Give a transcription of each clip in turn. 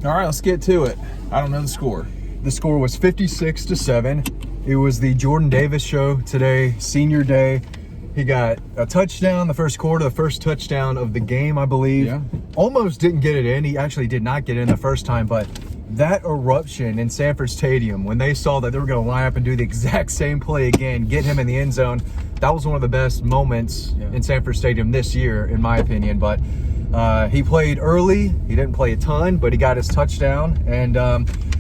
All right, let's get to it. I don't know the score. The score was 56-7. It was the Jordan Davis show today, senior day. He got a touchdown the first quarter, the first touchdown of the game, I believe. Yeah. Almost didn't get it in. He actually did not get it in the first time, but that eruption in Sanford Stadium, when they saw that they were going to line up and do the exact same play again, get him in the end zone, that was one of the best moments in Sanford Stadium this year, in my opinion. But he played early. He didn't play a ton, but he got his touchdown. And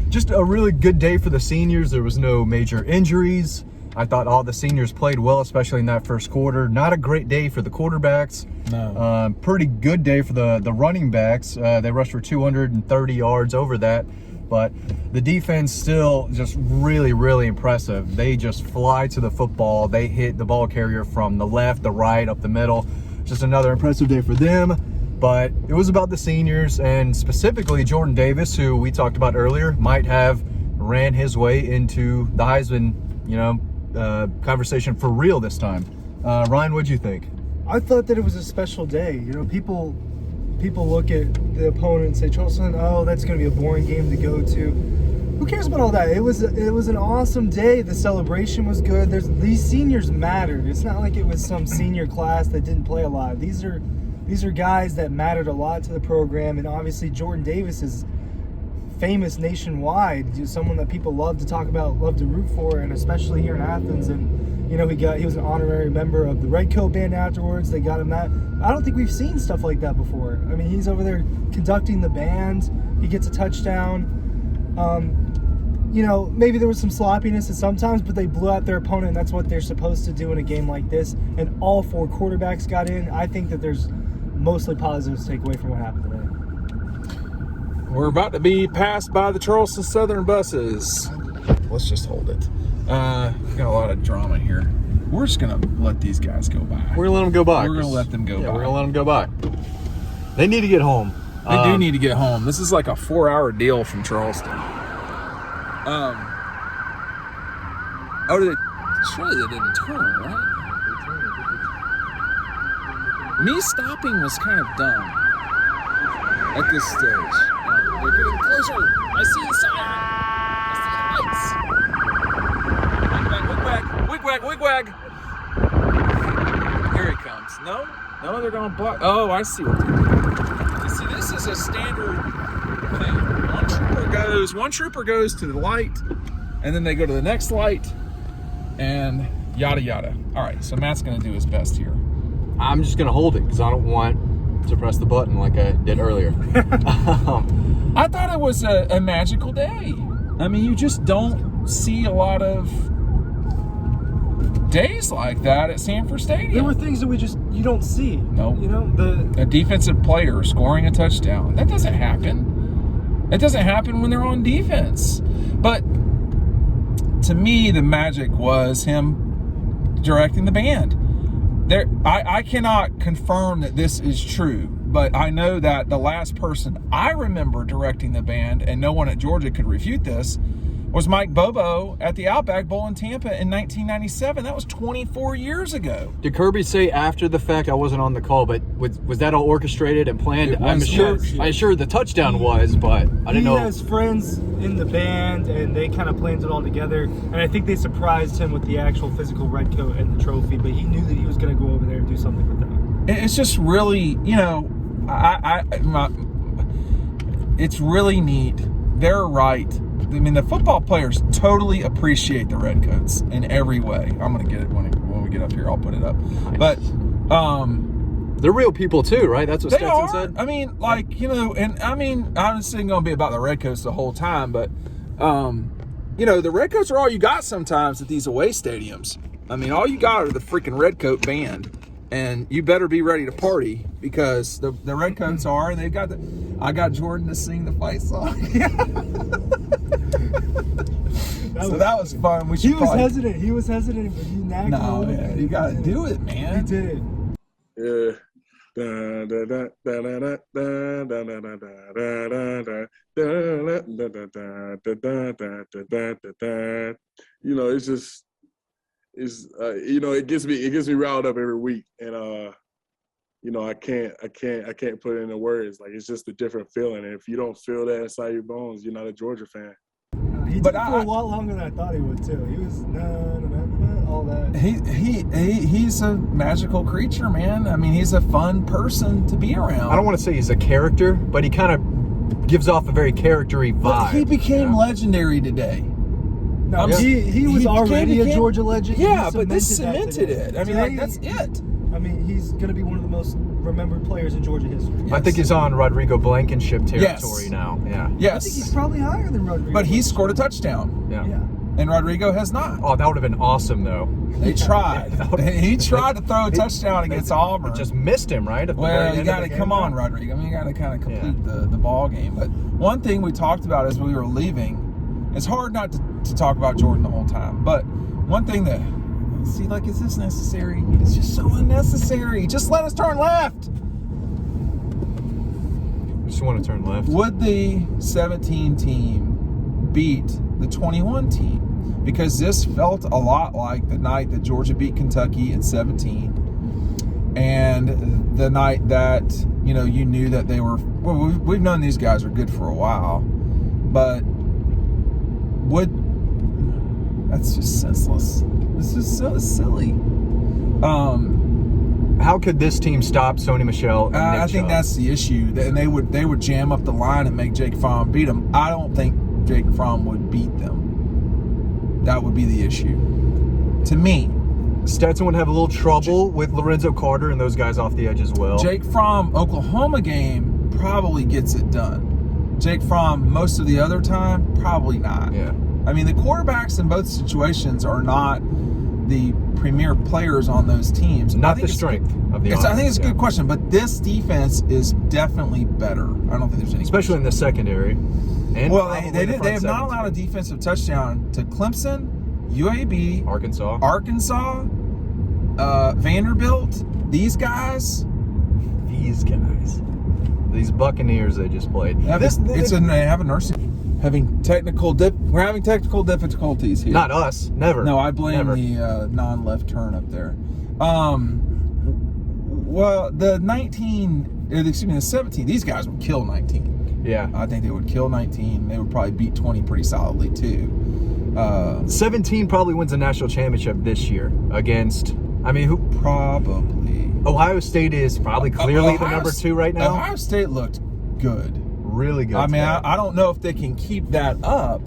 just a really good day for the seniors. There was no major injuries. I thought all the seniors played well, especially in that first quarter. Not a great day for the quarterbacks. No. Pretty good day for the running backs. They rushed for 230 yards over that. But the defense still just really, really impressive. They just fly to the football. They hit the ball carrier from the left, the right, up the middle. Just another impressive day for them. But it was about the seniors, and specifically Jordan Davis, who we talked about earlier, might have ran his way into the Heisman, conversation for real this time. Ryan, what'd you think? I thought that it was a special day. People look at the opponent and say, Charleston, oh, that's going to be a boring game to go to. Who cares about all that? It was an awesome day. The celebration was good. These seniors mattered. It's not like it was some senior class that didn't play a lot. These are guys that mattered a lot to the program, and obviously Jordan Davis is famous nationwide. Someone that people love to talk about, love to root for, and especially here in Athens. And he was an honorary member of the Red Coat Band afterwards. They got him that. I don't think we've seen stuff like that before. I mean, he's over there conducting the band. He gets a touchdown. Maybe there was some sloppiness at sometimes, but they blew out their opponent, and that's what they're supposed to do in a game like this. And all four quarterbacks got in. I think that there's mostly positives to take away from what happened today. We're about to be passed by the Charleston Southern buses. Let's just hold it. We got a lot of drama here. We're just going to let these guys go by. We're going to let them go by. We're going to let them go by. We're going to let them go by. They need to get home. They do need to get home. This is like a 4-hour deal from Charleston. Surely they didn't turn, right? Me stopping was kind of dumb at this stage. They're getting closer. I see the siren. I see the lights. Wig-wag, wig-wag. Here he comes. No, they're going to block. Oh, I see what they're doing. You see, this is a standard thing. One trooper goes to the light, and then they go to the next light, and yada, yada. All right, so Matt's going to do his best here. I'm just going to hold it because I don't want to press the button like I did earlier. I thought it was a magical day. I mean, you just don't see a lot of days like that at Sanford Stadium. There were things that you don't see. No. A defensive player scoring a touchdown. That doesn't happen. It doesn't happen when they're on defense. But to me, the magic was him directing the band. I cannot confirm that this is true, but I know that the last person I remember directing the band, and no one at Georgia could refute this, was Mike Bobo at the Outback Bowl in Tampa in 1997. That was 24 years ago. Did Kirby say after the fact? I wasn't on the call, but was that all orchestrated and planned? I'm sure the touchdown was, but I didn't know. He has friends in the band, and they kind of planned it all together. And I think they surprised him with the actual physical red coat and the trophy, but he knew that he was going to go over there and do something with that. It's just really, it's really neat. They're right. I mean, the football players totally appreciate the Redcoats in every way. I'm going to get it when we get up here. I'll put it up. But they're real people too, right? That's what Stetson said. I mean, and I mean, obviously going to be about the Redcoats the whole time, but the Redcoats are all you got sometimes at these away stadiums. I mean, all you got are the freaking Redcoat band. And you better be ready to party because the Redcoats are, and they've got I got Jordan to sing the fight song. That was fun. He was hesitant, but you nagged him. No, man, you got to do it, man. He did. Yeah. It's just. It gets me riled up every week, and I can't put it into words. Like, it's just a different feeling. And if you don't feel that inside your bones, you're not a Georgia fan. He did it for a lot longer than I thought he would too. He was all that. He's a magical creature, man. I mean, he's a fun person to be around. I don't want to say he's a character, but he kind of gives off a very character-y vibe. But he became legendary today. No, he was already a Georgia legend. Yeah, but this cemented it. I mean, like, that's it. I mean, he's going to be one of the most remembered players in Georgia history. Yes. I think he's on Rodrigo Blankenship territory now. Yeah. Yes. I think he's probably higher than Rodrigo. But he scored a touchdown. Yeah. And Rodrigo has not. Oh, that would have been awesome, though. They tried. He tried to throw a touchdown against Auburn. It just missed him, right? Well, you got to come on, Rodrigo. I mean, you got to kind of complete the ball game. But one thing we talked about as we were leaving, it's hard not to talk about Jordan the whole time. But one thing that, see, like, is this necessary? It's just so unnecessary. Just let us turn left. Just want to turn left. Would the 17 team beat the 21 team? Because this felt a lot like the night that Georgia beat Kentucky at 17, and the night that you knew that they were. Well, we've known these guys are good for a while, but that's just senseless. This is so silly. How could this team stop Sony Michel and Nick I think Chubb? That's the issue, and they would jam up the line and make Jake Fromm beat them. I don't think Jake Fromm would beat them. That would be the issue, to me. Stetson would have a little trouble with Lorenzo Carter and those guys off the edge as well. Jake Fromm, Oklahoma game, probably gets it done. Jake Fromm, most of the other time, probably not. Yeah. I mean, the quarterbacks in both situations are not the premier players on those teams. Not the strength of the offense. I think it's a good question, but this defense is definitely better. I don't think there's any especially in the secondary. And well, they have not allowed a defensive touchdown to Clemson, UAB, Arkansas, Vanderbilt. These guys. These Buccaneers they just played. They have a nursing. We're having technical difficulties here. Not us. Never. No, I blame Never. the non-left turn up there. Well, the 17. These guys would kill 19. Yeah. I think they would kill 19. They would probably beat 20 pretty solidly too. 17 probably wins a national championship this year against. I mean, who? Probably. Ohio State is probably clearly the number 2 right now. Ohio State looked good. Really good. I mean, I don't know if they can keep that up,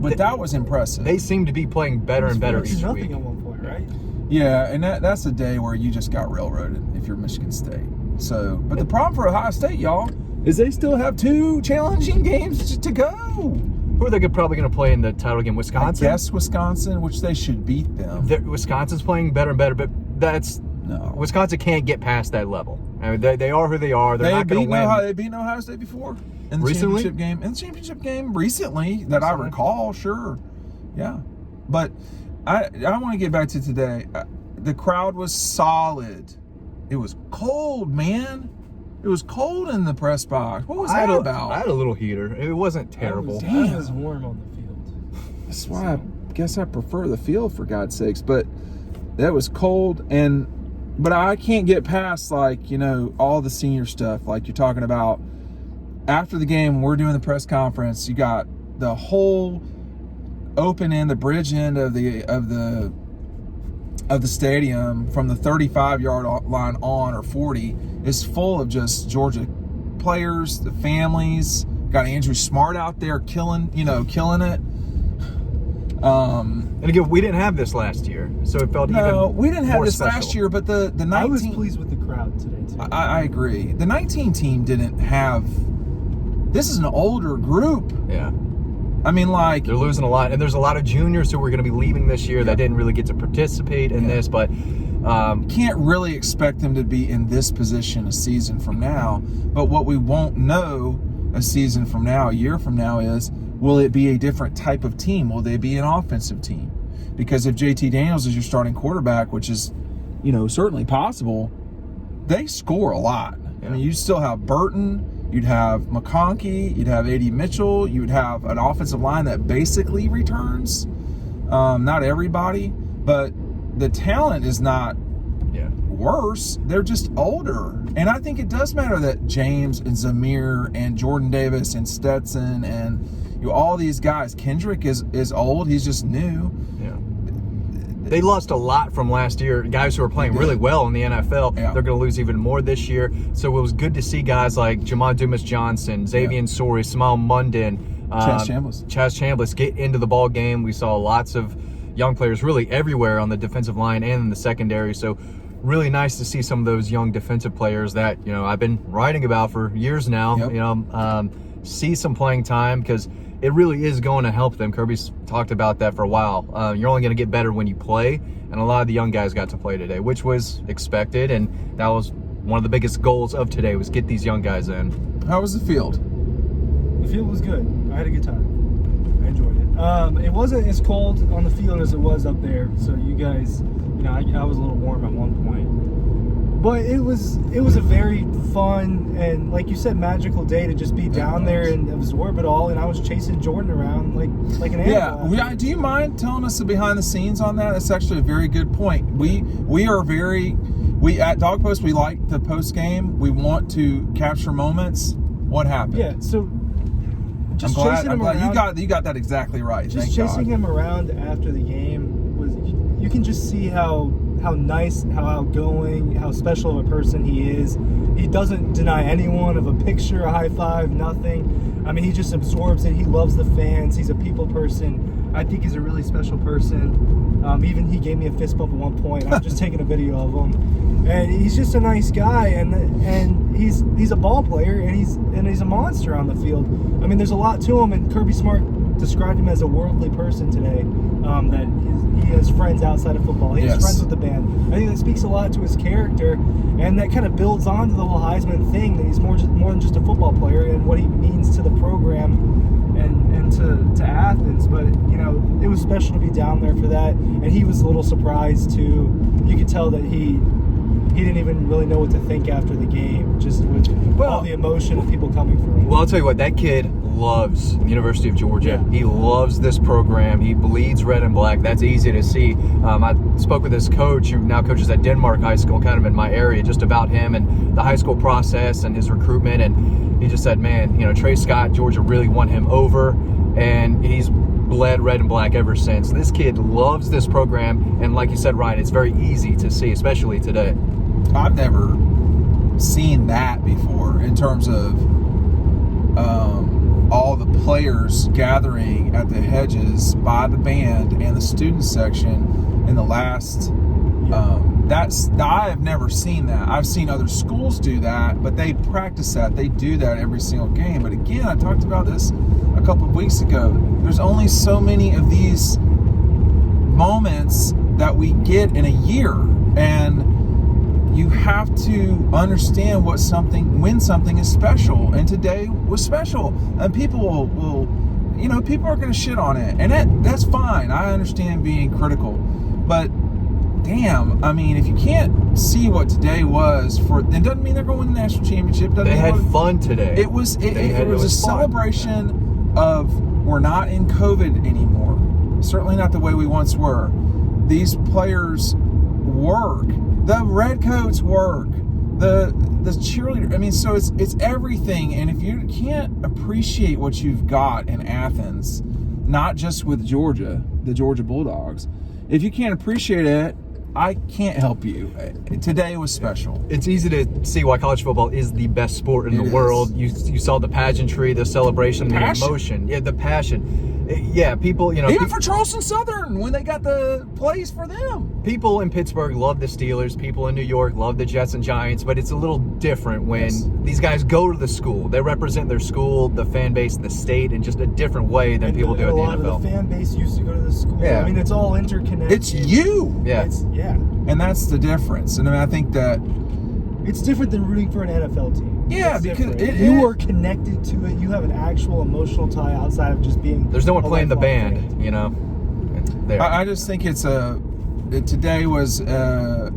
but that was impressive. They seem to be playing better and better each nothing week. at one point, right? Yeah, and that's a day where you just got railroaded if you're Michigan State. So, but the problem for Ohio State, y'all, is they still have 2 challenging games to go. Who are they probably going to play in the title game? Wisconsin? I guess Wisconsin, which they should beat them. Wisconsin's playing better and better, but Wisconsin can't get past that level. I mean, they are who they are. They're not going to win. They beat Ohio State before in the recently? championship game. In the championship game recently, that I recall, sure, yeah. But I want to get back to today. The crowd was solid. It was cold, man. It was cold in the press box. What was that about? I had a little heater. It wasn't terrible. It was warm on the field. That's why I guess I prefer the field, for God's sakes. But that was cold, but I can't get past, like, all the senior stuff. Like you're talking about after the game, when we're doing the press conference, you got the whole open end, the bridge end of the stadium from the 35-yard line on, or 40, is full of just Georgia players, the families. Got Andrew Smart out there killing it. And again, we didn't have this last year, so it felt even we didn't have more this special. last year, but the 19. I was pleased with the crowd today too. I agree. The 19 team didn't have. This is an older group. Yeah. I mean, like, they're losing a lot, and there's a lot of juniors who are going to be leaving this year that didn't really get to participate in this, but can't really expect them to be in this position a season from now. But what we won't know a season from now, a year from now, is, will it be a different type of team? Will they be an offensive team? Because if JT Daniels is your starting quarterback, which is, certainly possible, they score a lot. Yeah. I mean, you still have Burton. You'd have McConkey, you'd have A.D. Mitchell, you'd have an offensive line that basically returns. Not everybody, but the talent is not worse. They're just older. And I think it does matter that James and Zamir and Jordan Davis and Stetson and all these guys. Kendrick is old. He's just new. Yeah. They lost a lot from last year. Guys who were playing really well in the NFL, they're going to lose even more this year. So it was good to see guys like Jamon Dumas-Johnson, Xavier Sori, Samal Munden, Chaz Chambliss get into the ball game. We saw lots of young players really everywhere on the defensive line and in the secondary. So really nice to see some of those young defensive players that, I've been writing about for years now, see some playing time, because it really is going to help them. Kirby's talked about that for a while. You're only going to get better when you play, and a lot of the young guys got to play today, which was expected, and that was one of the biggest goals of today, was get these young guys in. How was the field? The field was good. I had a good time. I enjoyed it. It wasn't as cold on the field as it was up there, so you guys, I was a little warm at one point. But it was a very fun and, like you said, magical day to just be down there and absorb it all. And I was chasing Jordan around like an animal. Yeah. Do you mind telling us the behind the scenes on that? That's actually a very good point. We at Dog Post, we like the post game. We want to capture moments. What happened? Yeah. So just I'm chasing him around. You got that exactly right. Just chasing him around after the game was. You can just see how nice, how outgoing, how special of a person he is. He doesn't deny anyone of a picture, a high five, nothing. I mean, he just absorbs it. He loves the fans. He's a people person. I think he's a really special person. Even he gave me a fist bump at one point. I'm just taking a video of him. And he's just a nice guy, and he's a ball player, and he's a monster on the field. I mean, there's a lot to him, and Kirby Smart described him as a worldly person today. That he has friends outside of football. He has friends with the band. I think that speaks a lot to his character, and that kind of builds on to the whole Heisman thing, that he's more than just a football player, and what he means to the program and to Athens. But it was special to be down there for that, and he was a little surprised too. You could tell that he didn't even really know what to think after the game, just with all the emotion of people coming for him. Well, I'll tell you what, that kid loves the University of Georgia. Yeah. He loves this program. He bleeds red and black. That's easy to see. I spoke with his coach, who now coaches at Denmark High School, kind of in my area, just about him and the high school process and his recruitment. And he just said, man, Trey Scott, Georgia really won him over, and he's bled red and black ever since. This kid loves this program, and like you said, Ryan, it's very easy to see, especially today. I've never seen that before in terms of all the players gathering at the hedges by the band and the student section in the last. I have never seen that. I've seen other schools do that, but they practice that. They do that every single game. But again, I talked about this a couple of weeks ago. There's only so many of these moments that we get in a year, and you have to understand when something is special, and today was special. And people will people are going to shit on it, and that's fine. I understand being critical, but damn, I mean, if you can't see what today was, it doesn't mean they're going to win the national championship. They had fun today. It was a celebration of, we're not in COVID anymore. Certainly not the way we once were. These players work. The redcoats work. The cheerleader. I mean, so it's everything. And if you can't appreciate what you've got in Athens, not just with Georgia, the Georgia Bulldogs, if you can't appreciate it, I can't help you. Today was special. It's easy to see why college football is the best sport in the world. You saw the pageantry, the celebration, the emotion. Yeah, the passion. Yeah, people, Even for Charleston Southern, when they got the plays for them. People in Pittsburgh love the Steelers. People in New York love the Jets and Giants. But it's a little different when these guys go to the school. They represent their school, the fan base, the state in just a different way than people do at the NFL. A lot of the fan base used to go to the school. Yeah. I mean, it's all interconnected. It's you. Yeah. And that's the difference. And I think that it's different than rooting for an NFL team. Yeah, it's because you are connected to it. You have an actual emotional tie outside of just being. There's no one playing the band, fan. I just think today was a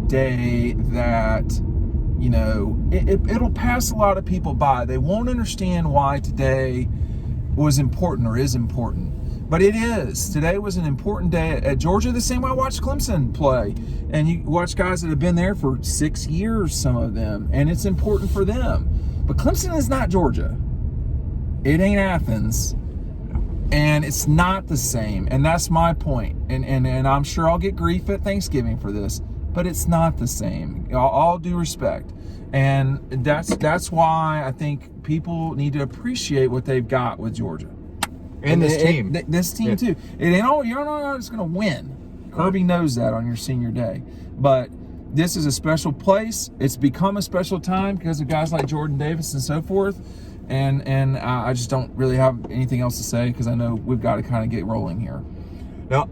day that, it'll pass a lot of people by. They won't understand why today was important or is important. But it is. Today was an important day at Georgia, the same way I watched Clemson play. And you watch guys that have been there for 6 years, some of them, and it's important for them. But Clemson is not Georgia. It ain't Athens. And it's not the same. And that's my point. And I'm sure I'll get grief at Thanksgiving for this, but it's not the same. All due respect. And that's why I think people need to appreciate what they've got with Georgia. And this team. This team, too. It ain't all, you're not just going to win. Kirby knows that on your senior day. But this is a special place. It's become a special time because of guys like Jordan Davis and so forth. And I just don't really have anything else to say because I know we've got to kind of get rolling here. Now,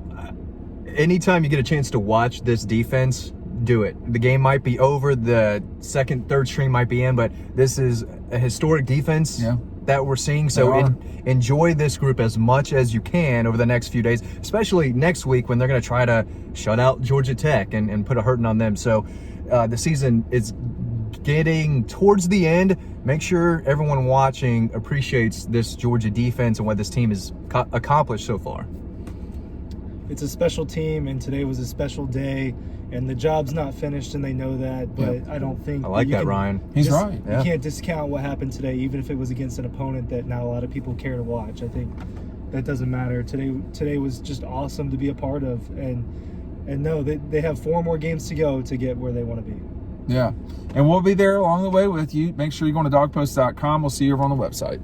anytime you get a chance to watch this defense, do it. The game might be over, the second, third string might be in, but this is a historic defense that we're seeing. So enjoy this group as much as you can over the next few days, especially next week when they're going to try to shut out Georgia Tech and put a hurting on them. So the season is getting towards the end. Make sure everyone watching appreciates this Georgia defense and what this team has accomplished so far. It's a special team, and today was a special day, and the job's not finished, and they know that. But I don't think I like that, Ryan. He's right. You can't discount what happened today, even if it was against an opponent that not a lot of people care to watch. I think that doesn't matter. Today was just awesome to be a part of, and no, they have 4 more games to go to get where they want to be. Yeah. And we'll be there along the way with you. Make sure you go to dogpost.com. We'll see you over on the website.